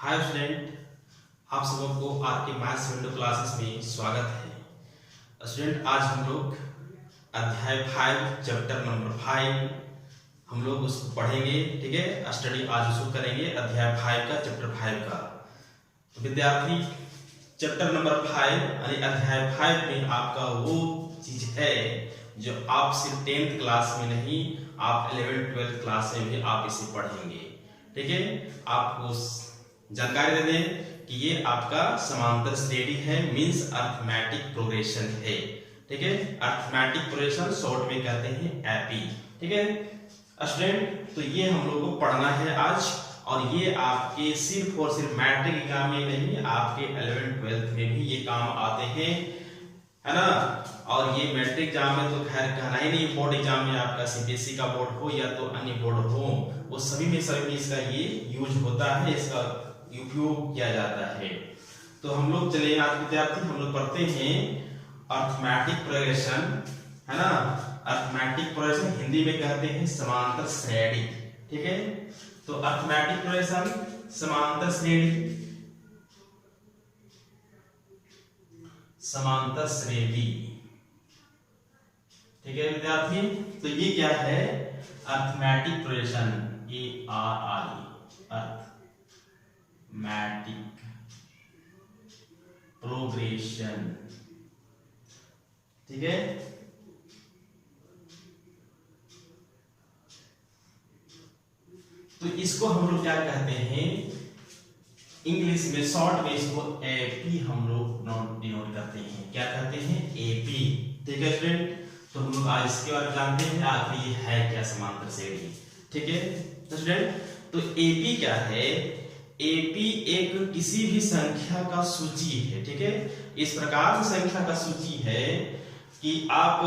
Hi student, आप सबों को आपके मैथ्स विंडो क्लासेस में स्वागत है। स्टूडेंट, आज हम लोग अध्याय 5 चैप्टर नंबर 5 हम लोग उसको पढ़ेंगे। ठीक है, स्टडी आज उसको करेंगे अध्याय 5 का, चैप्टर 5 का। तो विद्यार्थी, चैप्टर नंबर 5 यानी अध्याय 5 में आपका वो चीज है जो आप सिर्फ 10th क्लास में नहीं, आप 11th 12th क्लास में भी आप इसे पढ़ेंगे। ठीक है, आपको जानकारी दे दें कि ये आपका समांतर श्रेणी है, मींस अर्थमेटिक प्रोग्रेशन है। ठीक है, अर्थमेटिक प्रोग्रेशन शॉर्ट में कहते हैं एपी। ठीक है स्टूडेंट, तो ये हम लोग को पढ़ना है आज, और ये आपके सिर्फ और सिर्फ मैट्रिक एग्जाम में नहीं, आपके 11th 12th में भी ये काम आते हैं, है ना। और ये मैट्रिक एग्जाम में तो खैर कहना ही नहीं, बोर्ड एग्जाम में आपका सीबीएसई का बोर्ड हो या तो अन्य बोर्ड हो, वो सभी में इसका ये यूज होता है, इसका उपयोग किया जाता है। तो हम लोग चलिए आज विद्यार्थी हम लोग पढ़ते हैं अर्थमेटिक प्रोग्रेशन, है ना। अर्थमेटिक प्रोग्रेशन हिंदी में कहते हैं समांतर श्रेणी। ठीक है, तो अर्थमेटिक प्रोग्रेशन समांतर श्रेणी, समांतर श्रेणी। ठीक है विद्यार्थी, तो ये क्या है arithmetic progression, ARI arithmetic progression. ठीक है, तो इसको हम लोग क्या कहते हैं इंग्लिश में, शॉर्ट में इसको एपी हम लोग डिनोट करते हैं। क्या कहते हैं? एपी। ठीक है स्टूडेंट, तो हम लोग आज इसके बारे में जानते हैं आखिर ये है क्या समांतर श्रेणी। ठीक है स्टूडेंट, तो एपी क्या है? एपी एक किसी भी संख्या का सूची है। ठीक है, इस प्रकार से संख्या का सूची है कि आप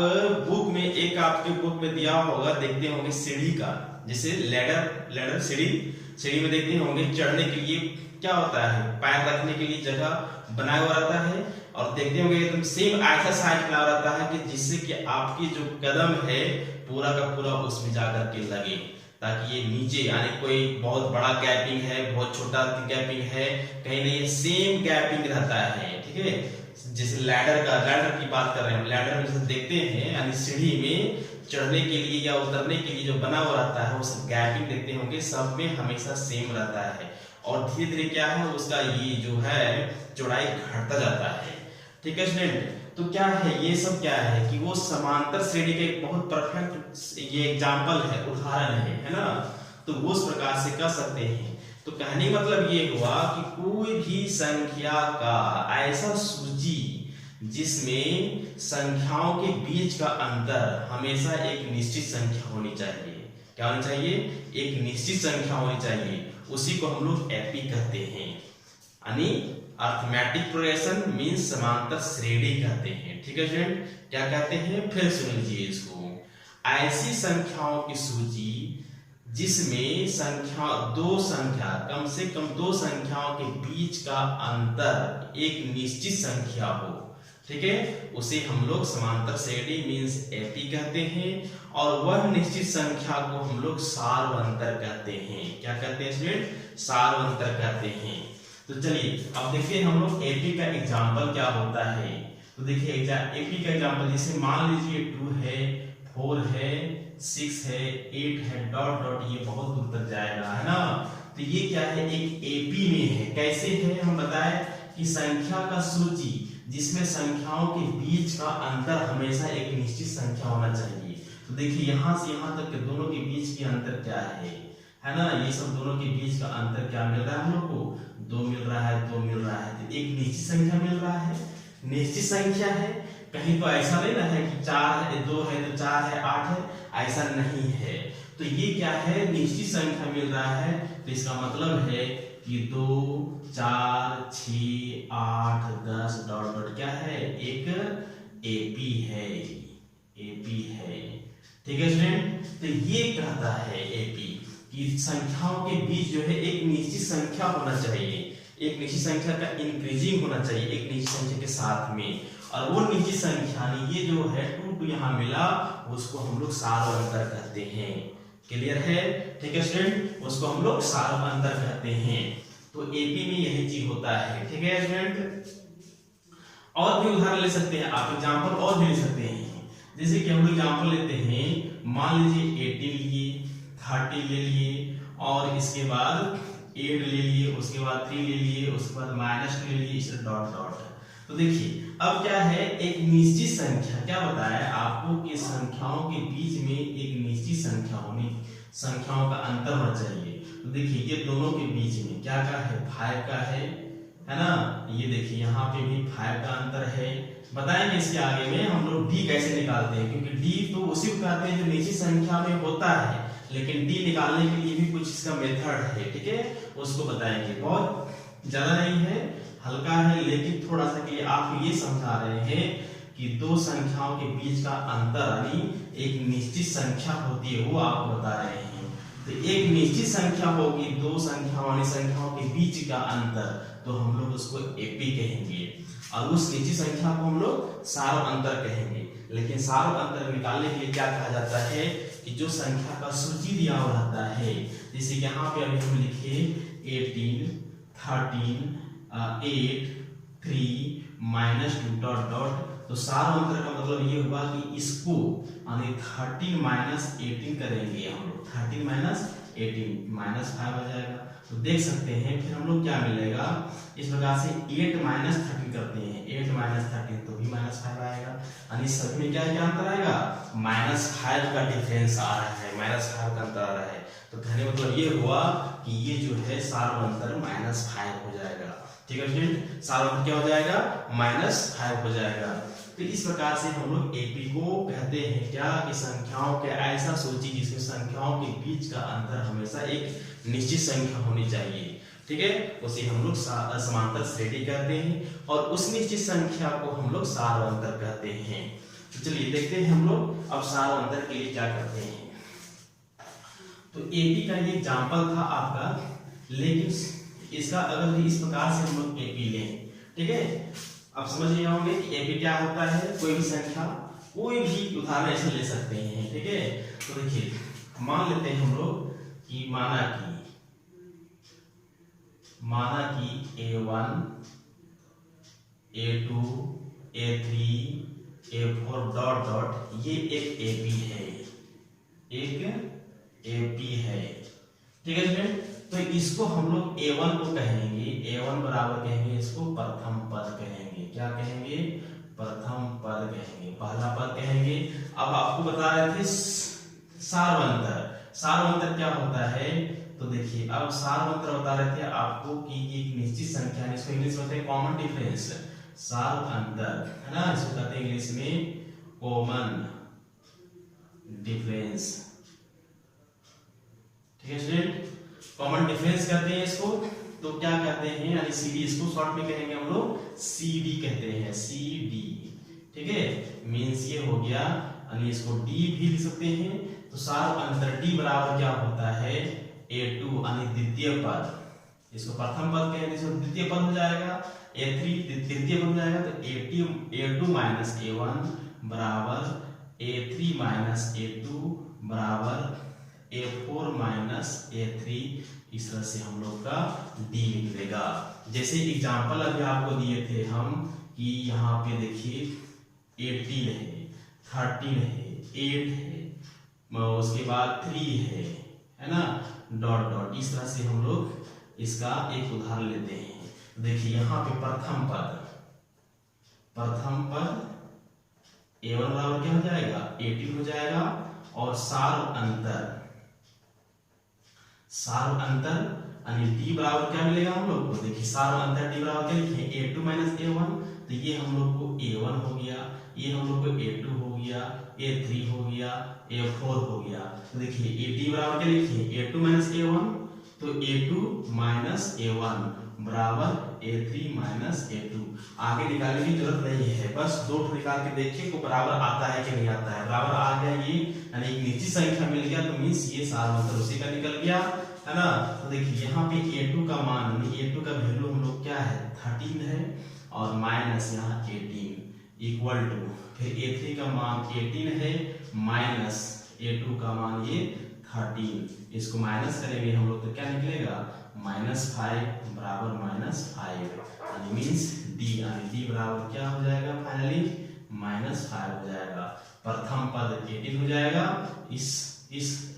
बुक में, एक आपके बुक में दिया होगा, देखते होंगे सीढ़ी का, जैसे लैडर सीढ़ी में देखते होंगे, चढ़ने के लिए क्या होता है, पैर रखने के लिए जगह बनाया हुआ रहता है, और देखते होंगे एकदम सेम ऐसा साइज बना रहता है कि जिससे कि आपकी जो कदम है पूरा का पूरा उसमें जाकर के लगे, ताकि ये नीचे यानी कोई बहुत बड़ा गैपिंग है, बहुत छोटा गैपिंग है, कहीं नहीं, सेम गैपिंग रहता है। ठीक है, जैसे लैडर की बात कर रहे हैं, लैडर में जैसे देखते हैं यानी सीढ़ी में चढ़ने के लिए या उतरने के लिए जो बना हुआ रहता है, उस गैपिंग देखते होंगे, सब में हमेशा सेम रहता है, और धीरे धीरे क्या है उसका ये जो है चौड़ाई घटता जाता है। ठीक है स्टूडेंट, तो क्या है ये सब, क्या है कि वो समांतर श्रेणी का एक बहुत परफेक्ट ये एग्जांपल है, उदाहरण है ना। तो वो उस प्रकार से कर सकते हैं। तो कहने का मतलब ये हुआ कि कोई भी संख्या का ऐसा सूची जिसमें संख्याओं के बीच का अंतर हमेशा एक निश्चित संख्या होनी चाहिए। क्या होनी चाहिए? एक निश्चित संख्या होनी चाहिए, उसी को हम लोग एपी कहते हैं, यानी अर्थमेटिक प्रोग्रेशन मींस समांतर श्रेणी कहते हैं। ठीक है स्टूडेंट, क्या कहते हैं? फिर सुन लीजिए इसको। ऐसी संख्याओं की सूची जिसमें कम से कम दो संख्याओं के बीच का अंतर एक निश्चित संख्या हो। ठीक है, उसे हम लोग समांतर श्रेणी मींस एपी कहते हैं, और वह निश्चित संख्या को हम लोग सार्वंतर कहते हैं। क्या कहते हैं स्टूडेंट? सार्वंतर कहते हैं। तो चलिए अब देखिए हम लोग एपी का एग्जांपल क्या होता है। तो देखिए एपी का एग्जांपल, जैसे मान लीजिए 2 है, 4 है, 6 है, 8 है, डॉट डॉट, ये बहुत दूर तक जाएगा, है ना। तो ये क्या है? एक एपी में है। कैसे है? हम बताएं कि संख्या का सूची जिसमें संख्याओं के बीच का अंतर हमेशा एक निश्चित संख्या होना चाहिए। तो देखिए यहां से यहां तक के दोनों के बीच की अंतर क्या है ना। ये सब दोनों के बीच का अंतर क्या मिल रहा है हम लोग को? 2 मिल रहा है, 2 मिल रहा है, तो एक निश्चित संख्या मिल रहा है, निश्चित संख्या है। कहीं तो ऐसा नहीं ना है कि 4 है, 2 है तो 4 है, 8 है, ऐसा नहीं है। तो ये क्या है? निश्चित संख्या मिल रहा है, तो इसका मतलब है कि 2, 4, 6, 8, 10 डॉट डॉट क्या है? एक एपी है, एपी है। ठीक है स्टूडेंट, तो ये कहता है एपी कि संख्याओं के बीच जो है एक निश्चित संख्या होना चाहिए, एक निश्चित संख्या का इंक्रीजिंग होना चाहिए एक निश्चित संख्या के साथ में, और वो निश्चित संख्या ये जो है 2 यहाँ मिला, उसको हम लोग सार्वंतर कहते हैं। क्लियर है? ठीक है स्टूडेंट, उसको हम लोग सार्वंतर कहते हैं। तो एपी में यही चीज होता है। ठीक है स्टूडेंट, और भी उदाहरण ले सकते हैं आप, एग्जाम्पल और भी ले सकते हैं। जैसे कि हम लोग एग्जाम्पल लेते हैं, मान लीजिए 18 लिए, 30 ले लिए, और इसके बाद 8 ले लिए, उसके बाद 3 ले लिए, उसके बाद -2 ले लिए, इसे डॉट डॉट। तो देखिए अब क्या है, एक निश्चित संख्या, क्या बताया आपको कि संख्याओं के बीच में एक निश्चित संख्या होनी, संख्याओं का अंतर होना चाहिए। तो देखिए ये दोनों के बीच में क्या क्या है, 5 का है ना। ये देखिए यहाँ पे भी 5 का अंतर है। बताएंगे इसके आगे में हम लोग डी कैसे निकालते हैं, क्योंकि डी तो उसी को कहते हैं जो निश्चित संख्या में होता है, लेकिन डी निकालने के लिए भी कुछ इसका मेथड है। ठीक है, उसको बताएंगे। बहुत ज्यादा नहीं है, हल्का है, लेकिन थोड़ा सा कि आप ये समझा रहे हैं कि दो संख्याओं के बीच का अंतर यानी एक निश्चित संख्या होती है, वो आप बता रहे हैं। तो एक निश्चित संख्या होगी, दो संख्याओं के बीच का अंतर, तो हम लोग उसको एपी कहेंगे, और उस निश्चित संख्या को हम लोग सार अंतर कहेंगे। लेकिन सार अंतर निकालने के लिए क्या कहा जाता है कि जो संख्या का सूची दिया हुआ रहता है, जैसे कि यहाँ पे अभी हम लिखे 18, 13, 8, 3, -2 डॉट डॉट। तो सार अंतर का मतलब ये हुआ कि इसको यानी 13 - 18 करेंगे हम लोग, 13 - 18 -5 हो जाएगा। तो देख सकते हैं फिर हम लोग क्या मिलेगा, इस प्रकार से 8 - 13 करते हैं, 8 - 13 तो भी -5 आएगा, यानी सभी में क्या क्या अंतर आएगा, -5 का डिफरेंस आ रहा है, -5 का अंतर आ रहा है। तो कहने मतलब ये हुआ कि ये जो है सार अंतर -5 हो जाएगा। ठीक है स्टूडेंट, सार अंतर क्या हो जाएगा, -5 हो जाएगा। तो इस प्रकार से हम लोग एपी को कहते हैं क्या, कि संख्याओं के ऐसा सूची जिसमें संख्याओं के बीच का अंतर हमेशा एक निश्चित संख्या होनी चाहिए। ठीक है, उसे हम लोग समांतर श्रेणी कहते हैं, और उस निश्चित संख्या को हम लोग सार अंतर कहते हैं। तो चलिए देखते हैं हम लोग अब सार अंतर के लिए क्या करते हैं। तो एपी का ये एग्जाम्पल था आपका, लेकिन इसका अगर इस प्रकार से हम लोग एपी लें, ठीक है, आप समझ गए होंगे कि एपी क्या होता है। कोई भी संख्या, कोई भी उदाहरण ऐसे ले सकते हैं। ठीक है, तो देखिए मान लेते हैं हम लोग कि माना कि A1, A2, A3, A4 dot dot, ये एक एपी है, एक एपी है। ठीक है स्टूडेंट, तो इसको हम लोग A1 को कहेंगे, A1 बराबर कहेंगे इसको प्रथम पद कहेंगे। क्या कहेंगे, प्रथम पद कहेंगे, पहला पद कहेंगे। अब आपको बता रहे थे सारवंतर, सारवंतर क्या होता है, तो देखिए अब सारवंतर बता रहे थे आपको कि एक निश्चित संख्या है, इसको इंग्लिश में कहते हैं कॉमन डिफरेंस, सारवंतर है ना, इसको कहते हैं इंग्लिश में कॉमन डिफरेंस। ठीक है स्टूडेंट, कॉमन डिफरेंस कहते हैं इसको। तो क्या कहते हैं, यानी सीडी, इसको शॉर्ट में कहेंगे हम लोग सीडी कहते हैं, सीडी। ठीक है, मींस ये हो गया, यानी इसको डी भी लिख सकते हैं। तो सार अंतर डी बराबर क्या होता है, A2 यानी द्वितीय पद, इसको प्रथम पद कहेंगे, इसको द्वितीय पद हो जाएगा, A3 तृतीय पद हो जाएगा। तो A2 - A1 बराबर A3 - A2 बराबर A4 - A3, इस तरह से हम लोग का डी निकलेगा। जैसे एग्जाम्पल अभी आपको दिए थे हम कि यहाँ पे देखिए 18 है, 13 है, 8 है, उसके बाद 3 है ना, डॉट डॉट। इस तरह से हम लोग इसका एक उदाहरण लेते हैं। देखिए यहाँ पे प्रथम पद A1 बराबर क्या हो जाएगा, 18 हो जाएगा, और सार अंतर यानी डी बराबर क्या मिलेगा हम लोग को, देखिए सार अंतर डी बराबर क्या लिखे, A2 - A1, तो ये हम लोग को A1 हो गया, ये हम लोग को A2 हो गया, A3 हो गया, A4 हो गया। तो देखिए A बराबर क्या लिखे, A2 - A1, तो A2 - A1 बराबर A3 - A2। आगे निकालने की जरूरत नहीं है, बस दो निकाल के देखिए को बराबर आता है कि नहीं आता है। बराबर आ गया ये, यानी एक निश्चित संख्या मिल गया, तो मींस ये सार अंतर उसी का निकल गया, है ना। तो देखिए यहाँ पे A2 का मान, A2 का वैल्यू हम लोग क्या है, 13 है, और माइनस यहाँ 18 इक्वल टू, फिर A3 का मान 18 है, माइनस A2 का मान ये 13, इसको माइनस करेंगे हम लोग तो क्या निकलेगा, -5 बराबर -5 यानी मीन्स डी, यानी डी बराबर क्या हो जाएगा फाइनली -5 हो जाएगा। प्रथम पद 18 हो जाएगा इस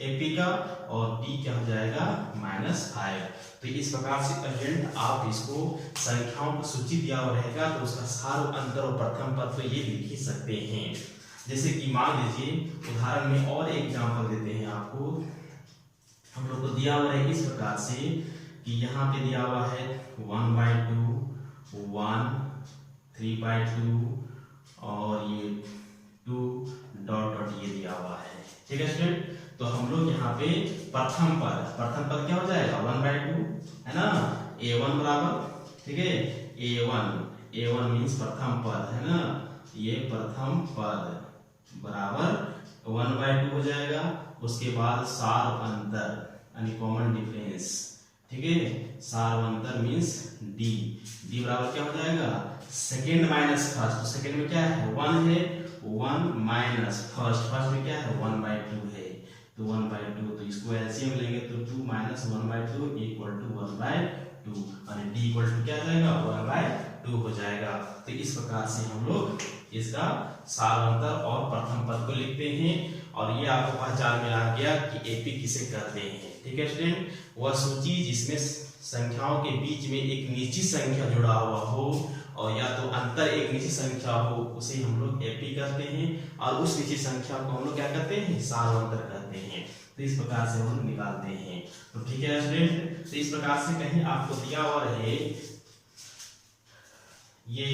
एपी का, और डी क्या हो जाएगा -5। तो इस प्रकार से स्टूडेंट आप इसको संख्याओं की सूची दिया हुआ रहेगा तो उसका सार अंतर और प्रथम पद तो ये लिख ही सकते हैं। जैसे कि मान लीजिए उदाहरण में और एक एग्जांपल देते हैं आपको। हम लोग को दिया हुआ है इस प्रकार से कि यहाँ पे दिया हुआ है 1/2 1 3/2 और ये 2 डॉट डॉट ये दिया हुआ है। ठीक है स्टूडेंट, तो हम लोग यहाँ पे प्रथम पद क्या हो जाएगा 1/2 है ना, a1 बराबर, ठीक है a1 मीन्स प्रथम पद है ना, ये प्रथम पद बराबर 1/2 हो जाएगा। उसके बाद सार अंतर यानी कॉमन डिफरेंस, ठीक है, सार अंतर मीन्स डी बराबर क्या हो जाएगा सेकेंड माइनस फर्स्ट। तो सेकेंड में क्या है 1 है, 1 माइनस फर्स्ट में क्या है 1/2 है, तो 1/2, तो इसको एलसीएम लेंगे तो 2 - 1/2 इक्वल टू 1/2 यानी डी इक्वल टू क्या आ जाएगा 1/2 हो जाएगा। तो इस प्रकार से हम लोग इसका सार अंतर और प्रथम पद को लिखते हैं, और ये आपको पहचान में आ गया कि एपी किसे कहते हैं। ठीक है स्टूडेंट, वह सूची जिसमें संख्याओं के बीच में एक निश्चित संख्या जुड़ा हुआ हो और या तो अंतर एक निश्चित संख्या हो उसे हम लोग एपी कहते हैं, और उस निश्चित संख्या को हम लोग क्या कहते हैं सार अंतर कहते हैं। तो इस प्रकार से हम लोग निकालते हैं। तो ठीक है स्टूडेंट, तो इस प्रकार से कहीं आपको दिया हुआ रहे ये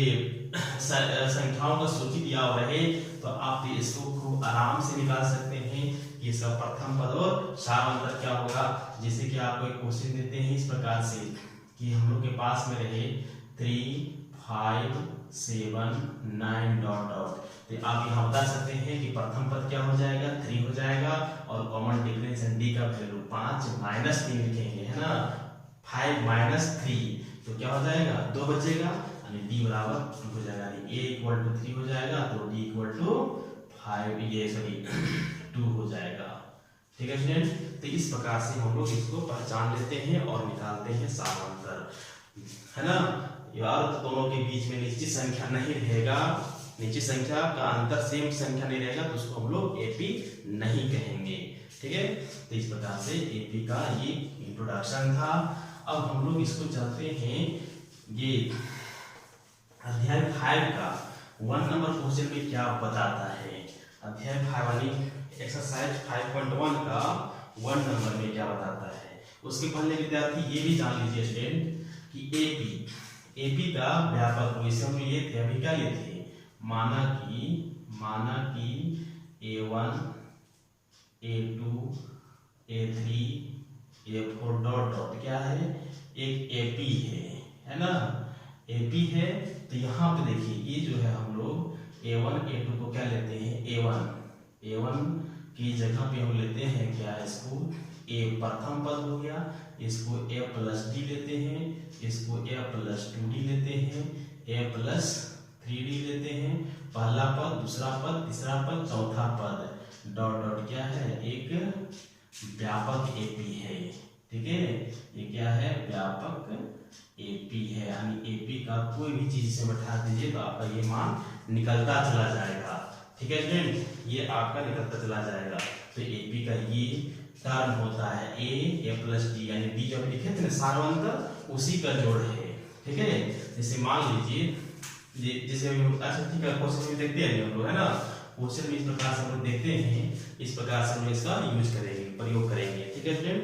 संख्याओं का सूची दिया हुआ रहे तो आप इसको खूब आराम से निकाल सकते हैं कि इसका प्रथम पद और सार अंतर क्या होगा। जैसे कि आपको एक क्वेश्चन देते हैं इस प्रकार से कि हम लोग के पास में रहे 3 5 7 9 डॉट डॉट, तो आप यहाँ बता सकते हैं कि प्रथम पद क्या हो जाएगा 3 हो जाएगा, और कॉमन डिफरेंस डी का वैल्यू 5 - 3 लिखेंगे है ना, 5 - 3 तो क्या हो जाएगा 2 बचेगा, डी बराबर 2 हो जाएगा, a इक्वल टू 3 हो जाएगा तो d इक्वल टू 2 हो जाएगा। ठीक है स्टूडेंट, तो इस प्रकार से हम लोग इसको पहचान लेते हैं और निकालते हैं सार अंतर है ना। यार दोनों के बीच में निश्चित संख्या नहीं रहेगा, निश्चित संख्या का अंतर सेम संख्या नहीं रहेगा तो उसको हम लोग एपी नहीं कहेंगे। ठीक है, तो इस प्रकार से एपी का ये इंट्रोडक्शन था। अब हम लोग इसको चलते हैं ये अध्याय 5 का 1 नंबर क्वेश्चन में क्या बताता है। अध्याय 5 वाली एक्सरसाइज 5.1 का 1 नंबर में क्या बताता है। उसके पहले विद्यार्थी ये भी जान लीजिए स्टूडेंट कि एपी का व्यापक क्वेश्चन ये थे, अभी क्या ये थे माना कि a1 a2 a3 a4 dot dot क्या है एक एपी है ना, एपी है। तो यहाँ पे देखिए ये जो है हम लोग a1 a2 को क्या लेते हैं a1 की जगह पे हम लेते हैं क्या इसको a प्रथम पद हो गया, इसको a प्लस डी लेते हैं, इसको a प्लस 2d लेते हैं, a प्लस 3d लेते हैं, पहला पद दूसरा पद तीसरा पद चौथा पद डॉट डॉट क्या है एक व्यापक एपी है। ठीक है, ये क्या है व्यापक एपी है, यानी एपी का कोई भी चीज से बैठा दीजिए तो आपका ये मान निकलता चला जाएगा। ठीक है स्टूडेंट, ये आपका निकलता चला जाएगा। तो एपी का ये टर्म होता है a प्लस डी, यानी डी जब लिखे थे ना सार अंतर उसी का जोड़ है। ठीक है, जैसे मान लीजिए जैसे अच्छा ठीक है क्वेश्चन में देखते हैं हम लोग है ना, क्वेश्चन में इस प्रकार से हम लोग देखते हैं, इस प्रकार से हम इसका यूज करेंगे प्रयोग करेंगे। ठीक है स्टूडेंट,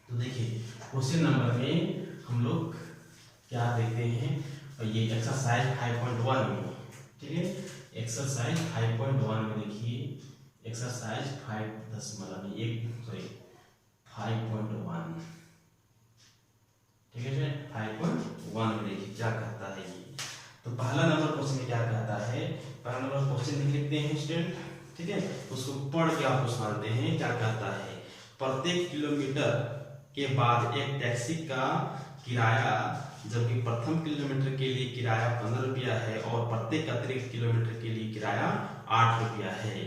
तो देखिए क्वेश्चन नंबर में हम लोग क्या देखते हैं और ये एक्सरसाइज 5.1 में, ठीक है एक्सरसाइज 5.1 में देखिए एक्सरसाइज 5.1 ठीक है 5.1 में देखिए क्या कहता है ये। तो पहला नंबर क्वेश्चन में क्या कहता है, पहला नंबर क्वेश्चन लिखते हैं स्टूडेंट। ठीक है, उसको पढ़ के आपको सुनाते हैं क्या कहता है। प्रत्येक किलोमीटर के बाद एक टैक्सी का किराया जबकि प्रथम किलोमीटर के लिए किराया 15 रुपया है और प्रत्येक अतिरिक्त किलोमीटर के लिए किराया 8 रुपया है।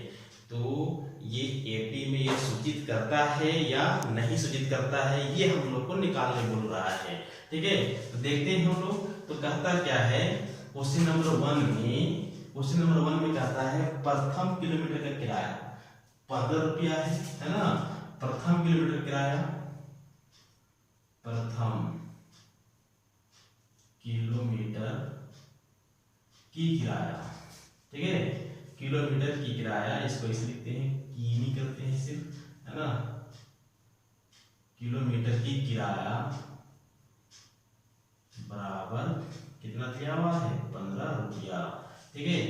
तो ये एपी में ये सूचित करता है या नहीं सूचित करता है, ये हम लोग को निकालने बोल रहा है। ठीक है, तो देखते हैं हम लोग। तो कहता क्या है क्वेश्चन नंबर 1 में कहता है प्रथम किलोमीटर का किराया 15 रुपया है ना। प्रथम किलोमीटर किराया, प्रथम किलोमीटर की किराया, ठीक है, किलोमीटर की किराया, इसको इसे लिखते हैं की नहीं करते हैं सिर्फ, है ना। किलोमीटर की किराया बराबर कितना दिया हुआ है 15 रुपया। ठीक है,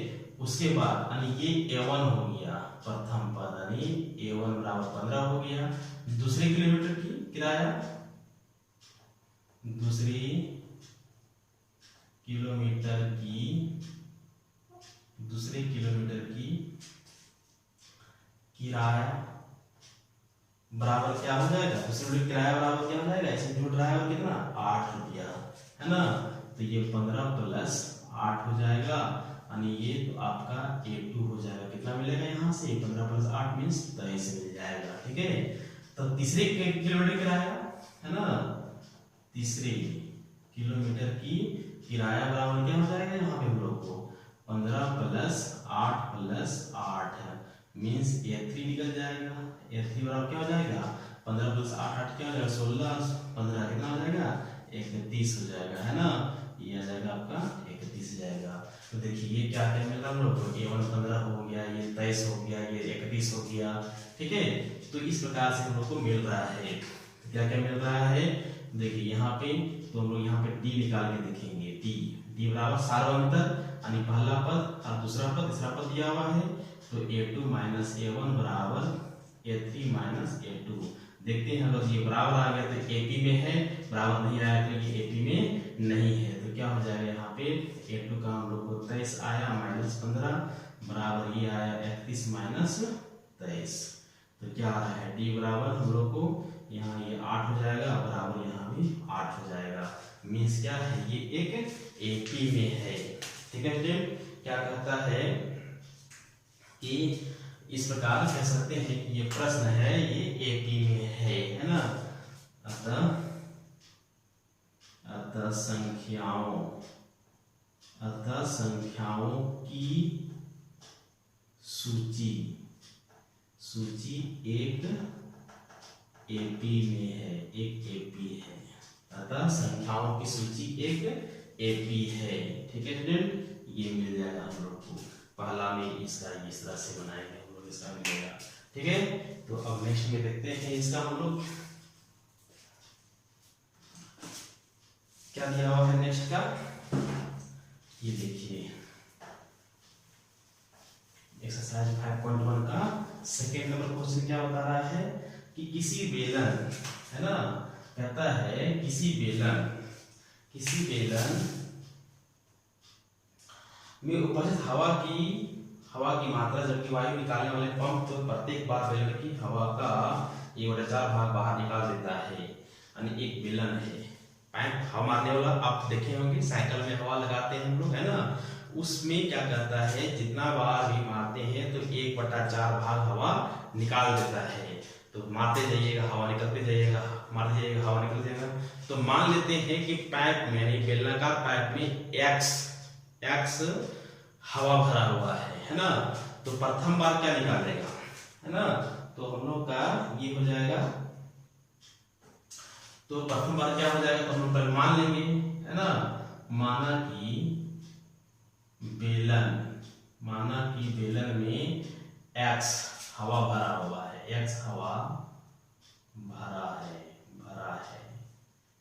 उसके बाद यानी ये A1 हो गया प्रथम पद, यानी A1 बराबर 15 हो गया। दूसरे किलोमीटर की किराया, दूसरी किलोमीटर की किराया बराबर क्या हो जाएगा, दूसरे किराया बराबर क्या हो जाएगा, इसमें जुड़ रहा है और कितना 8 रुपया, है ना। तो ये 15 प्लस 8 हो जाएगा, यानी ये तो आपका A2 हो जाएगा। कितना मिलेगा यहाँ से 15 प्लस 8 मीन्स 23 मिल जाएगा। ठीक है, तो तीसरे किलोमीटर किराया, है ना, तीसरे किलोमीटर की किराया बराबर क्या हो जाएगा यहाँ पे हम लोग को 15 प्लस 8 मीन्स A3 निकल जाएगा। A3 बराबर क्या हो जाएगा 15 प्लस 8 क्या हो जाएगा 16, 15 कितना हो जाएगा 31 हो जाएगा, है ना। ये आ जाएगा आपका 31 हो जाएगा। तो देखिए ये क्या मिल रहा है हम लोग को, A1 15 हो गया, ये 23 हो गया, ये 31 हो गया। ठीक है, तो इस प्रकार से हम लोग को मिल रहा है। क्या क्या मिल रहा है देखिए यहाँ पे, तो हम लोग यहाँ पे D निकाल के देखेंगे। D बराबर सार्वंतर, यानी पहला पद और दूसरा पद तीसरा पद दिया हुआ है, तो A2 माइनस A1 बराबर A3 माइनस A2। देखते हैं अगर ये बराबर आ गया तो AP में है, बराबर नहीं आया तो ये AP में नहीं है। तो क्या हो जाएगा यहाँ पे A2 का हम लोग को 23 आया माइनस 15 बराबर ये आया 31 माइनस 23। तो क्या आ रहा है D बराबर हम लोग को यहाँ ये 8 हो जाएगा, बराबर यहाँ भी 8 हो जाएगा। मीन्स क्या है ये एक AP में है। ठीक है स्टूडेंट, क्या कहता है कि इस प्रकार कह सकते हैं कि ये प्रश्न है ये AP में है ना। अतः संख्याओं की सूची एक AP में है, एक AP है। अतः संख्याओं की सूची एक AP है। ठीक है स्टूडेंट, ये मिल जाएगा हम लोग को। पहला में इसका इस तरह से बनाएंगे हम लोग, इसका मिलेगा। ठीक है, तो अब नेक्स्ट में देखते हैं इसका हम लोग क्या दिया हुआ है नेक्स्ट का। ये देखिए एक्सरसाइज 5.1 का सेकेंड नंबर क्वेश्चन क्या बता रहा है कि किसी बेलन, है ना, कहता है किसी बेलन में उपस्थित हवा की मात्रा जबकि वायु निकालने वाले पंप तो प्रत्येक बार बेलन की हवा का 1/4 भाग बाहर निकाल देता है। यानी एक बेलन है, पाइप हवा मारने वाला, आप देखे होंगे साइकिल में हवा लगाते हैं हम लोग, है ना। उसमें क्या करता है जितना बार भी मारते हैं तो 1/4 भाग हवा निकाल देता है। तो मारते जाइएगा हवा निकलते जाइएगा, मारते जाइएगा हवा निकलते जाएगा। तो मान लेते हैं कि पाइप में यानी बेलनाकार पाइप में x हवा भरा हुआ है ना। तो प्रथम बार क्या निकालेगा, है ना। तो हम लोग का ये हो जाएगा, तो प्रथम बार क्या हो जाएगा तो हम लोग पहले मान लेंगे, है ना। माना कि बेलन में x हवा भरा हुआ है, x हवा भरा है।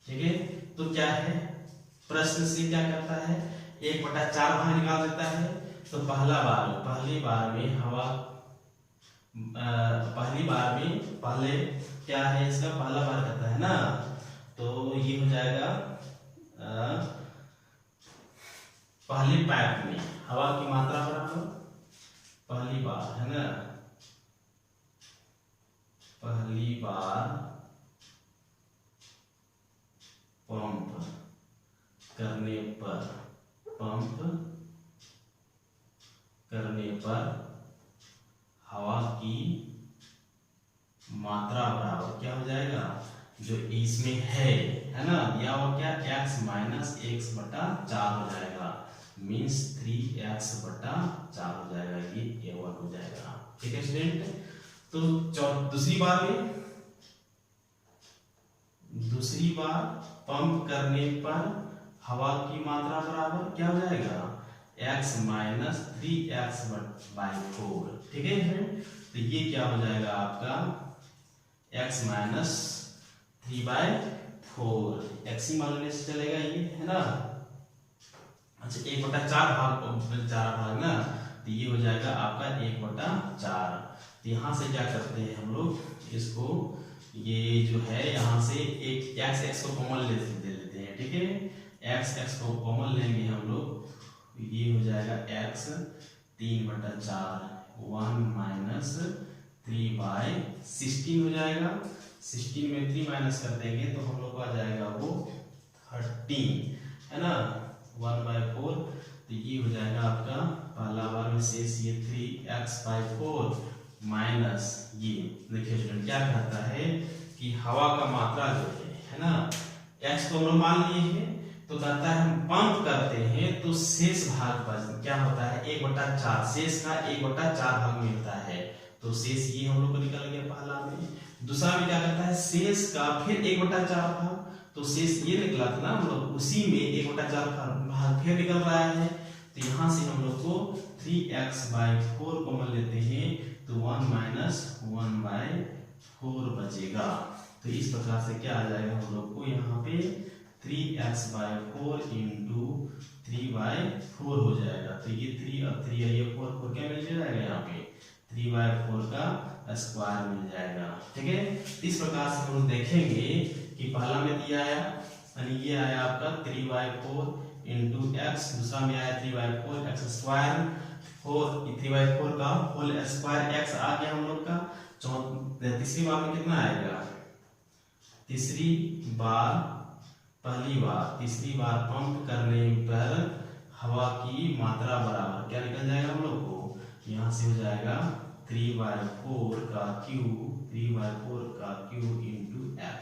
ठीक है, तो क्या है प्रश्न से क्या करता है 1/4 भाग निकाल देता है। तो पहली बार में पहले क्या है इसका पहला बार करता है ना। तो ये हो जाएगा पहली पाइप में हवा की मात्रा बराबर पहली बार, है ना, पहली बार पंप करने पर हवा की मात्रा बराबर क्या हो जाएगा, जो इसमें है ना, दिया हुआ क्या, x माइनस एक्स बटा 4 हो जाएगा, मीन्स 3x बटा 4 हो जाएगा, ये A1 हो जाएगा। ठीक है स्टूडेंट, तो दूसरी बार पंप करने पर हवा की मात्रा बराबर क्या हो जाएगा, x माइनस 3x बाई 4। ठीक है फ्रेंड, तो ये क्या हो जाएगा आपका x माइनस 3/4, x ही मान लेने से चलेगा, ये है ना। अच्छा 1/4 भाग ना, तो ये हो जाएगा आपका 1/4। तो यहाँ से क्या करते हैं हम लोग इसको, ये जो है यहाँ से एक x को कॉमन ले लेते हैं। ठीक है, x को कॉमन लेंगे हम लोग, ये हो जाएगा x 3/4, 1 माइनस 3/16 हो जाएगा। 16 में 3 माइनस कर देंगे तो हम लोग को आ जाएगा वो 13, है ना, 1/4। तो ये हो जाएगा आपका पहला बार में शेष ये 3x/4 माइनस ये, देखिए स्टूडेंट क्या कहता है कि हवा का मात्रा जो है ना, x को हम लोग मान लिए हैं, तो कहता है हम पंप करते हैं तो शेष भाग पर क्या होता है 1/4, शेष का 1/4 भाग मिलता है, तो शेष ये हम लोग को निकल गया पहला में। दूसरा में क्या करता है शेष का फिर 1/4 भाग, तो शेष ये निकला था ना हम लोग, उसी में 1/4 भाग फिर निकल रहा है, तो यहाँ से हम लोग को 3x/4 कॉमन लेते हैं, तो 1 माइनस 1/4 बचेगा। तो इस प्रकार से क्या आ जाएगा हम लोग को यहाँ पे 3x/4 इंटू 3/4 हो जाएगा। तो ये 3 और 3 ये 4 क्या मिल जाएगा यहाँ पे 3/4 का स्क्वायर मिल जाएगा। ठीक है, इस प्रकार से हम देखेंगे कि पहला में दिया आया यानी ये आया आपका 3/4 इंटू x, दूसरा में आया 3/4 x स्क्वायर, 3/4 का होल स्क्वायर x आ गया हम लोग का। तीसरी बार में कितना आएगा, तीसरी बार पंप करने पर हवा की मात्रा बराबर क्या निकल जाएगा हम लोग को, यहाँ से हो जाएगा 3/4 का क्यूब इंटू x,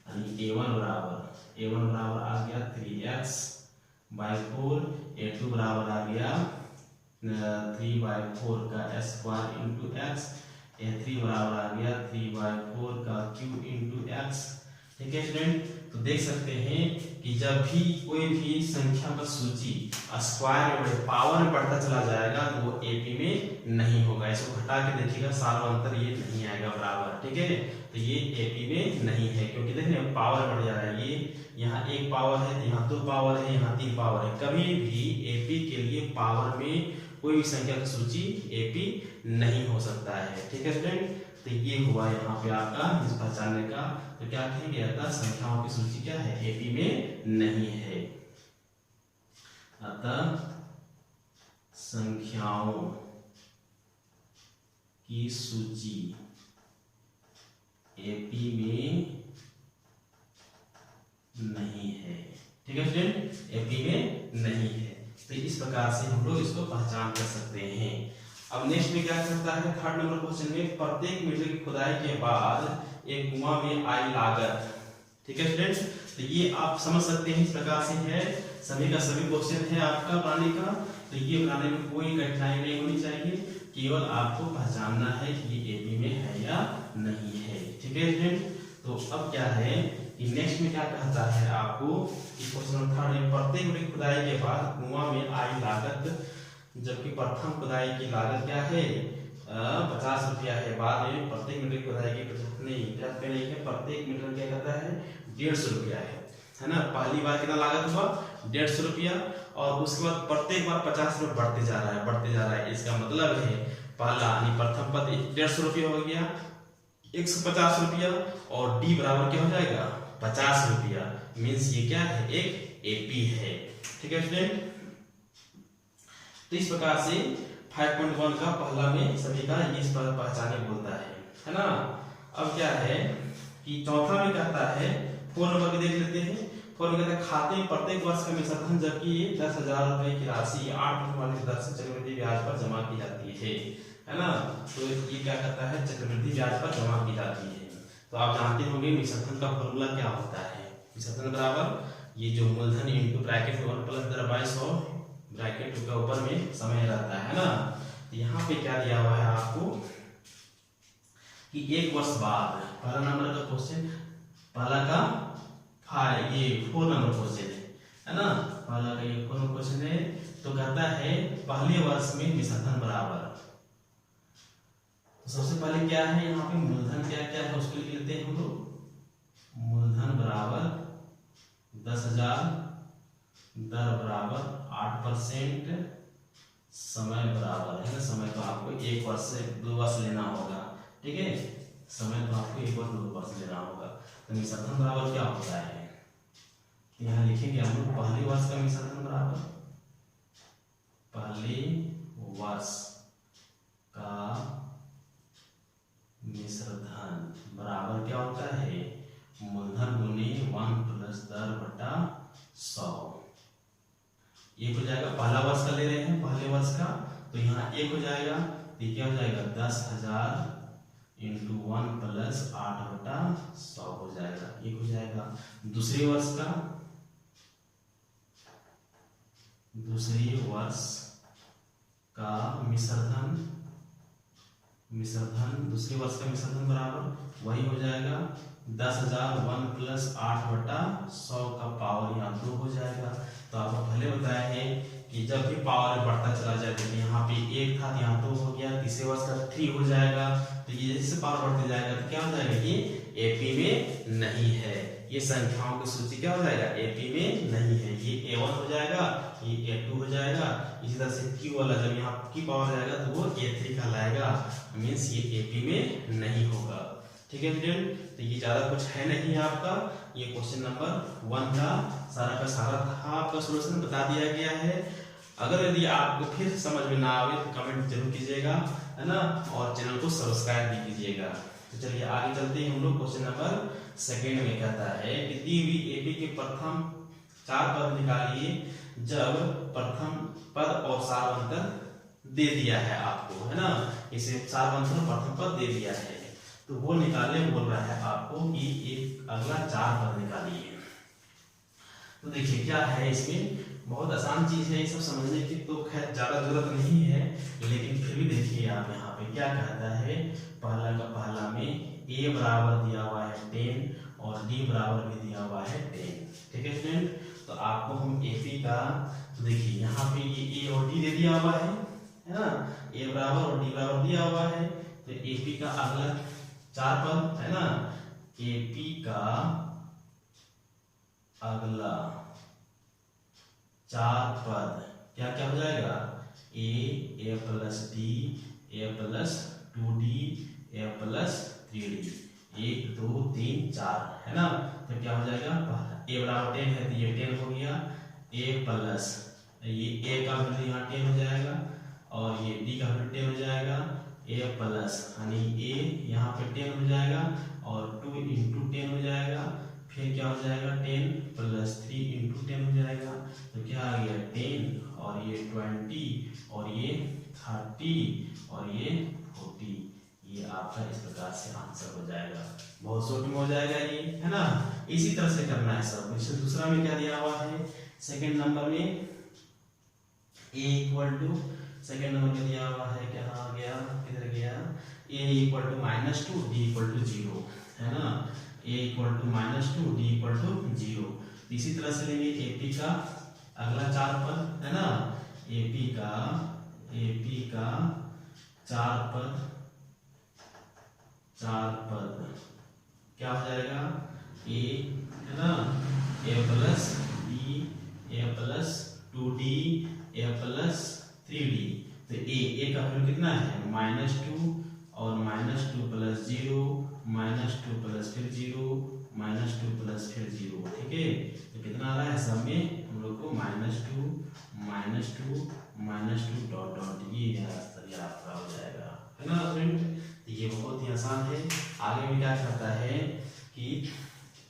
यानी A1 बराबर आ गया 3x/4, A2 बराबर आ गया 3/4 का स्क्वायर इंटू x, A3 बराबर आ गया 3/4 का क्यूब इंटू x। ठीक है स्टूडेंट, तो देख सकते हैं कि जब भी कोई भी संख्या का सूची स्क्वायर में पावर में बढ़ता चला जाएगा तो वो एपी में नहीं होगा। इसको घटा के देखिएगा सार्वंतर ये नहीं आएगा बराबर। ठीक है, तो ये एपी में नहीं है क्योंकि देखिए पावर बढ़ जा रहा है, ये यहाँ 1 पावर है, यहाँ 2 पावर है, यहाँ 3 पावर है। कभी भी एपी के लिए पावर में कोई भी संख्या की सूची एपी नहीं हो सकता है। ठीक है स्टूडेंट, तो ये हुआ यहाँ पे आपका इस पहचानने का। तो क्या कहेंगे, अतः संख्याओं की सूची क्या है, एपी में नहीं है। अतः संख्याओं की सूची एपी में नहीं है। ठीक है स्टूडेंट, एपी में नहीं है। तो इस प्रकार से हम लोग इसको पहचान कर सकते हैं। अब नेक्स्ट में क्या करता है, थर्ड नंबर क्वेश्चन में प्रत्येक मीटर की खुदाई के बाद एक कुआं में आई लागत। ठीक है स्टूडेंट्स, तो ये आप समझ सकते हैं इस प्रकार से है, सभी का सभी क्वेश्चन है आपका बनाने का। तो ये बनाने में कोई कठिनाई नहीं होनी चाहिए, केवल आपको पहचानना है कि ये एपी में है या नहीं है। ठीक है स्टूडेंट, तो अब क्या है कि नेक्स्ट में क्या कहता है आपको, क्वेश्चन थर्ड में प्रत्येक मीटर की खुदाई के बाद कुआं में आई लागत, जबकि प्रथम खुदाई की लागत क्या है 50 रुपया है, बाद में प्रत्येक मीटर की खुदाई की नहीं है, प्रत्येक मीटर क्या कहता है 150 रुपया है ना। पहली बार कितना लागत हुआ 150 रुपया, और उसके बाद प्रत्येक बार 50 रुपये बढ़ते जा रहा है। इसका मतलब है पहला यानी प्रथम पद 150 रुपया हो गया, 150 रुपया, और डी बराबर क्या हो जाएगा 50 रुपया, मीन्स ये क्या है एक एपी है। ठीक है स्टूडेंट, तो इस प्रकार से 5.1 का पहला में सभी का ये इस पर पहचाने बोलता है ना। अब क्या है कि चौथा में कहता है 4 नंबर के देख लेते हैं। फॉर्मूला कहता है खाते में प्रत्येक वर्ष का मिश्रधन, जबकि ये 10,000 रुपए की राशि 8% वाली दर से चक्रवृद्धि ब्याज पर जमा की जाती है ना। तो ये क्या करता है, चक्रवृद्धि ब्याज पर जमा की जाती है। तो आप जानते होंगे मिश्रधन का फॉर्मूला क्या होता है। मिश्रधन बराबर ये जो मूलधन इनटू ब्रैकेट 1 प्लस 10/100 ब्रैकेट के ऊपर में समय रहता है ना। तो यहाँ पे क्या दिया हुआ है आपको कि एक वर्ष बाद, पहला नंबर का क्वेश्चन, पहला का 4 नंबर क्वेश्चन है ना, पहला का ये 4 नंबर क्वेश्चन है। तो कहता है पहले वर्ष में मिश्रधन बराबर, तो सबसे पहले क्या है यहाँ पे मूलधन क्या क्या है उसको लिख लेते हैं हम लोग। मूलधन बराबर 10,000, दर बराबर 8%, समय बराबर है ना, समय तो आपको 1 वर्ष से 2 वर्ष लेना होगा, ठीक है, समय तो आपको 1 वर्ष 2 वर्ष लेना होगा। तो मिश्रधन बराबर क्या होता है, यहाँ लिखेंगे हम लोग पहले वर्ष का मिश्रधन बराबर, पहले वर्ष का मिश्रधन बराबर क्या होता है, मूलधन गुने 1 प्लस दर बटा 100। ये हो जाएगा, पहला वर्ष का ले रहे हैं, पहले वर्ष का, तो यहाँ 1 हो जाएगा, तो क्या हो जाएगा 10,000 इंटू 1 प्लस 8/100 हो जाएगा, 1 हो जाएगा। दूसरे वर्ष का, दूसरे वर्ष का मिश्रधन, दूसरे वर्ष का मिश्रधन बराबर वही हो जाएगा 10,000 1 प्लस 8/100 का पावर यहाँ 2 हो जाएगा। तो आपको पहले बताया है कि जब भी पावर बढ़ता चला जाए, देखिए यहाँ पे 1 था, यहाँ 2 हो गया, तीसरे वर्ष का 3 हो जाएगा। तो ये जैसे पावर बढ़ते जाएगा तो क्या हो जाएगा, ये एपी में नहीं है, ये संख्याओं की सूची क्या हो जाएगा, एपी में नहीं है, ये A1 हो जाएगा, ये A2 हो जाएगा। इसी तरह से Q वाला जब यहाँ की पावर जाएगा तो वो A3 कहलाएगा, मीन्स ये एपी में नहीं होगा, ठीक है फ्रेंड। तो ये ज्यादा कुछ है नहीं आपका, ये क्वेश्चन नंबर 1 का सारा का सारा था, आपका सॉल्यूशन बता दिया गया है। अगर यदि आपको फिर समझ में ना आवे तो कमेंट जरूर कीजिएगा, है ना, और चैनल को सब्सक्राइब भी कीजिएगा। तो चलिए आगे चलते हैं हम लोग। क्वेश्चन नंबर 2 में कहता है कि दी हुई एपी के प्रथम 4 पद निकालिए जब प्रथम पद और सारवंतर दे दिया है आपको, है ना, इसे सारवंतर प्रथम पद दे दिया है, तो वो निकाले बोल रहा है आपको कि एक अगला 4 पद निकालिए। तो देखिए क्या है इसमें, बहुत आसान चीज है, ये सब समझने की तो खैर ज्यादा जरूरत नहीं है, लेकिन फिर भी देखिए आप यहाँ पे क्या कहता है, पहला का पहला में a बराबर दिया हुआ है 10 और d बराबर भी दिया हुआ है 10, ठीक है फ्रेंड। तो आपको हम AP का, तो देखिए यहाँ पे ये a और d दे दिया हुआ है ना, a बराबर और d बराबर दिया हुआ है। तो AP का अगला 4 पद है ना, AP का अगला 4 पद क्या क्या हो जाएगा, a plus d, a plus 2d, a plus 3d, 1 2 3 4 है ना। तो क्या हो जाएगा, a बराबर 10 है तो ये 10 हो गया, a प्लस ये a का वैल्यू यहाँ 10 हो जाएगा और ये d का वैल्यू 10 हो जाएगा, a प्लस यानी a यहाँ पे 10 हो जाएगा और 2 इंटू 10 हो जाएगा, फिर क्या हो जाएगा 10 प्लस 3 इंटू 10 हो जाएगा। तो क्या आ गया 10 और ये 20 और ये 30 और ये 40, ये आपका इस प्रकार से आंसर हो जाएगा, बहुत शॉर्ट में हो जाएगा ये, है ना। इसी तरह से करना है सब। दूसरा में क्या दिया हुआ है, सेकंड नंबर में a equal to, second number में दिया हुआ है, क्या आ गया, किधर गया, a equal to -2 d equal to 0, है ना, a equal to -2 d equal to 0। इसी तरह से लेंगे AP का अगला 4 पद, है ना, AP का 4 पद क्या हो जाएगा, a है ना, a plus d, a plus 2d, a plus 3d। तो a का वैल्यू कितना है -2 और -2 प्लस 0, -2 प्लस फिर 0, -2 प्लस फिर 0, ठीक है। तो कितना आ रहा है सब में हम लोग को -2 डॉट डॉट, ये आपका हो जाएगा, है ना फ्रेंड। तो ये बहुत ही आसान है। आगे में क्या करता है कि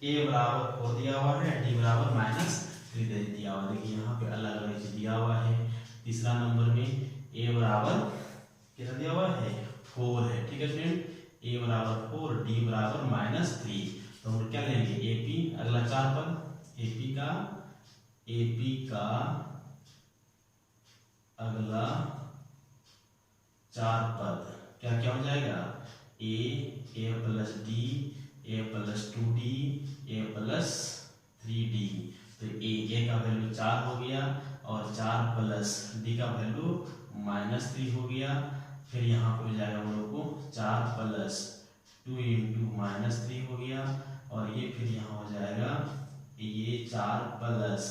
ए बराबर 4 दिया हुआ है, डी बराबर -3 दे दिया हुआ है। देखिए यहाँ पे अलग अलग चीज दिया हुआ है। तीसरा नंबर में ए बराबर कितना दिया हुआ है 4 है, ठीक है फ्रेंड, ए बराबर 4, डी बराबर -3। तो हम क्या लेंगे एपी, अगला 4 पद एपी का अगला 4 पद क्या क्या हो जाएगा, ए प्लस डी, ए प्लस 2d, ए प्लस 3d। तो ए का वैल्यू 4 हो गया और 4 प्लस डी का वैल्यू -3 हो गया। फिर यहाँ पे हो जाएगा हम लोग को 4 प्लस 2 इंटू -3 हो गया और ये फिर यहाँ हो जाएगा ये 4 प्लस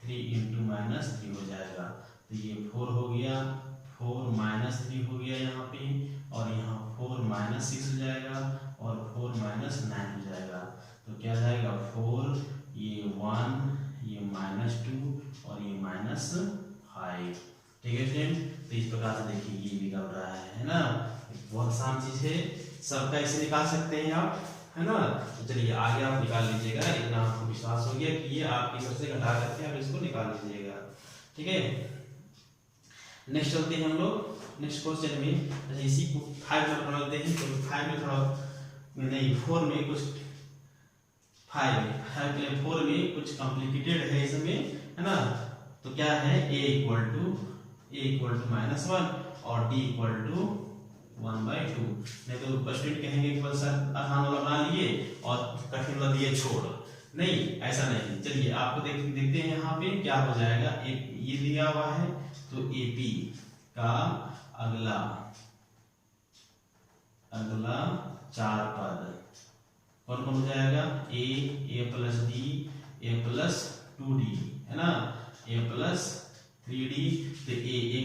3 इंटू -3 हो जाएगा। तो ये 4 हो गया, 4 -3 हो गया यहाँ पे और यहाँ 4 -6 हो जाएगा और 4 -9 हो जाएगा। तो क्या जाएगा 4, ये 1, ये -2 और ये -5, ठीक है फ्रेंड। तो इस प्रकार से देखिए ये निकल रहा है ना, बहुत आसान चीज है, सबका इसे निकाल सकते हैं आप, है ना। तो चलिए आगे आप निकाल लीजिएगा, इतना आपको विश्वास हो गया कि ये आपकी इधर से घटा करके आप इसको निकाल लीजिएगा, ठीक है। नेक्स्ट चलते हैं हम लोग नेक्स्ट क्वेश्चन में। अच्छा इसी को 5 में बना लेते हैं, तो 5 में थोड़ा नहीं 4 में कुछ 5 के लिए 4 में कुछ कॉम्प्लिकेटेड है इसमें, है ना। तो क्या है a इक्वल टू -1 और d इक्वल टू 1/2। नहीं तो स्टूडेंट कहेंगे कि बस सर आसान वाला बना लिए और कठिन वाला दिए छोड़, नहीं ऐसा नहीं। चलिए आपको देखते हैं यहाँ पे क्या हो जाएगा। एक ये दिया हुआ है तो AP का अगला 4 पद कौन कौन हो जाएगा, a plus d, a plus 2d, है ना, a प्लस 3d। तो a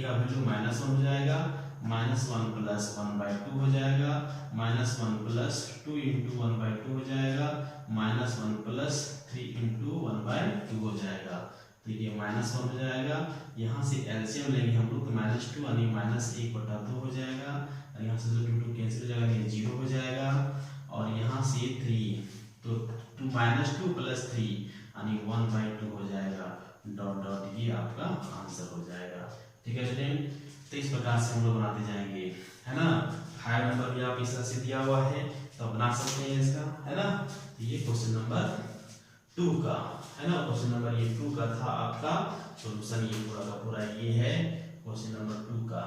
का वैल्यू -1 हो जाएगा, -1 प्लस 1/2 हो जाएगा, -1 प्लस 2 इंटू 1/2 हो जाएगा, -1 प्लस 3 इंटू 1/2 हो जाएगा। तो ये -1 हो जाएगा। यहाँ से एलसीएम लेंगे हम लोग तो -2 यानी -1/2 हो जाएगा और यहाँ से 2 कैंसिल हो जाएगा, ये 0 हो जाएगा और यहाँ से 3 तो 2 प्लस 3 यानी 1/2 हो जाएगा, डॉट डॉट ये आपका आंसर हो जाएगा, ठीक है स्टूडेंट। तो इस प्रकार से हम लोग बनाते जाएंगे, है ना। 5 नंबर भी आप इस तरह से दिया हुआ है तो बना सकते हैं इसका, है ना। तो ये क्वेश्चन नंबर 2 का, है ना, क्वेश्चन नंबर ये 2 का था आपका सॉल्यूशन, ये पूरा का पूरा ये है क्वेश्चन नंबर 2 का,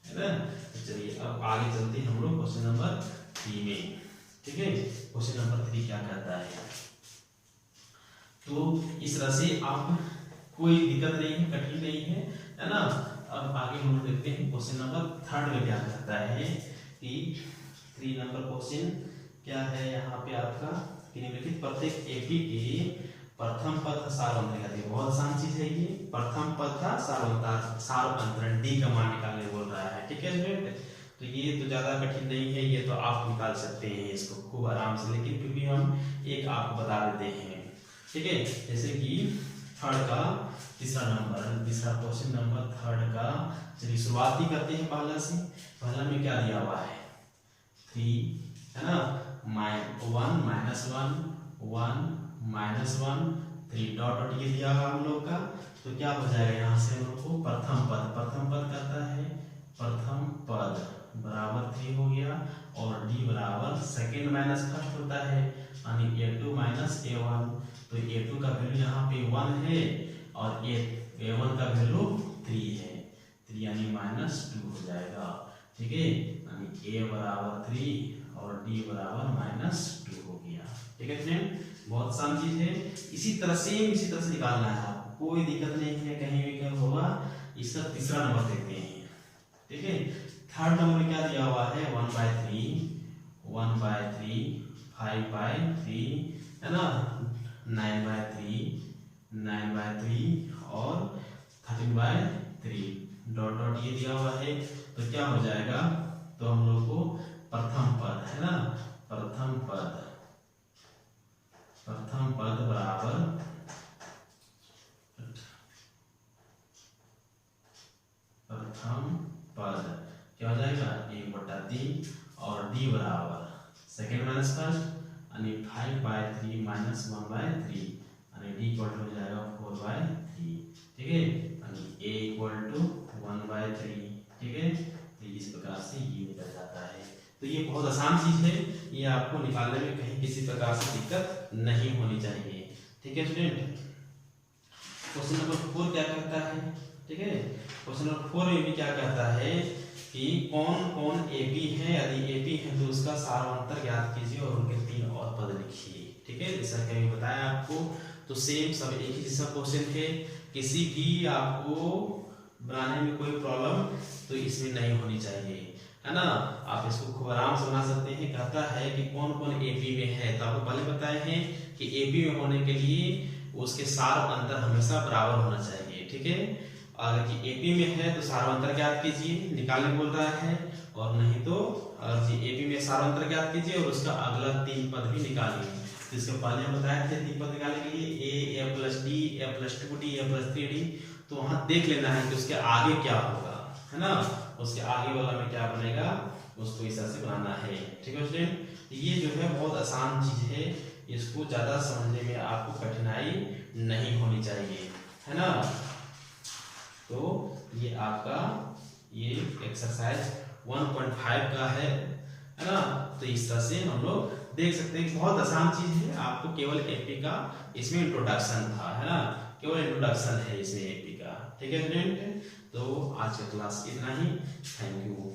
है ना। तो चलिए अब आगे चलते हैं हम लोग क्वेश्चन नंबर 3 में, ठीक है। क्वेश्चन नंबर 3 क्या कहता है, तो इस तरह से आप कोई दिक्कत नहीं है, कठिन नहीं है ना। अब आगे हम लोग देखते हैं क्वेश्चन नंबर 3 में क्या कहता है कि 3 नंबर क्वेश्चन क्या है यहाँ पे आपका कि निम्नलिखित प्रत्येक एपी के प्रथम पद का सारांतरण है। बहुत आसान चीज है ये, प्रथम पद का सारांतरण डी का मान निकालने बोल रहा है, ठीक है स्टूडेंट। तो ये तो ज्यादा कठिन नहीं है, ये तो आप निकाल सकते हैं इसको खूब आराम से, लेकिन फिर भी हम एक आपको बता देते हैं, ठीक है। जैसे कि 3 का तीसरा क्वेश्चन नंबर 3 का, चलिए शुरुआत ही करते हैं पहला से। पहला में क्या दिया हुआ है 3, है ना, 1 -1 3 डॉट डॉट ये दिया हुआ हम लोग का। तो क्या हो जाएगा यहाँ से हम लोग को प्रथम पद कहता है, प्रथम पद बराबर 3 हो गया और d बराबर सेकेंड माइनस फर्स्ट होता है यानी a2 माइनस a1। तो a2 का वैल्यू यहाँ पे 1 है और a1 का वैल्यू 3 है, 3 यानी -2 हो जाएगा, ठीक है, यानी a बराबर 3 और d बराबर -2 हो गया, ठीक है फ्रेंड। बहुत आसान चीज है, इसी तरह से निकालना है आपको, कोई दिक्कत नहीं है, कहीं भी क्या होगा। इसका तीसरा नंबर देखते हैं, ठीक है। 3rd नंबर में क्या दिया हुआ है 1/3 5/3 है ना, 9/3 और 13/3 डॉट डॉट ये दिया हुआ है। तो क्या हो जाएगा, तो हम लोग को प्रथम पद, है ना, प्रथम पद बराबर प्रथम पद क्या हो जाएगा 1/3 और d बराबर सेकेंड माइनस फर्स्ट यानी 5/3 माइनस 1/3 यानी d इक्वल टू हो जाएगा 4/3। ठीक है, यानी a इक्वल टू 1/3। ठीक है, तो इस प्रकार से ये निकल जाता है। तो ये बहुत आसान चीज है, ये आपको निकालने में कहीं किसी प्रकार से दिक्कत नहीं होनी चाहिए। ठीक है स्टूडेंट, क्वेश्चन नंबर 4 क्या कहता है? ठीक है, क्वेश्चन नंबर 4 में भी क्या कहता है कि कौन कौन एपी है, यदि एपी है तो उसका सारांतर ज्ञात कीजिए और उनके 3 और पद लिखिए। ठीक है, जैसा कि अभी बताया आपको, तो सेम सब एक ही जैसा क्वेश्चन है, किसी भी आपको बनाने में कोई प्रॉब्लम तो इसमें नहीं होनी चाहिए, है ना। आप इसको खूब आराम से बना सकते हैं। कहता है कि कौन कौन एपी में है, तो आपको पहले बताए हैं कि एपी में होने के लिए उसके सार अंतर हमेशा बराबर होना चाहिए। ठीक है, अगर एपी में है तो सारांतर ज्ञात कीजिए, निकालने बोल रहा है, और नहीं तो एपी में सारांतर ज्ञात कीजिए और उसका अगला 3 पद भी निकालिए। तो इसके पहले हम बताए थे 3 पद निकालने के लिए a plus D, a plus 2d, a plus 3d। तो वहां देख लेना है कि उसके आगे क्या होगा, है ना, उसके आगे वाला में क्या बनेगा, उसको इस तरह से बनाना है। ठीक है स्टूडेंट, ये जो है बहुत आसान चीज है, इसको ज्यादा समझने में आपको कठिनाई नहीं होनी चाहिए, है ना। तो ये आपका ये एक्सरसाइज 1.5 का है ना। तो इस तरह से हम लोग देख सकते हैं, बहुत आसान चीज है, आपको केवल एपी का इसमें इंट्रोडक्शन था, है ना, केवल इंट्रोडक्शन है इसमें एपी का। ठीक है स्टूडेंट, तो आज का क्लास इतना ही। Thank you.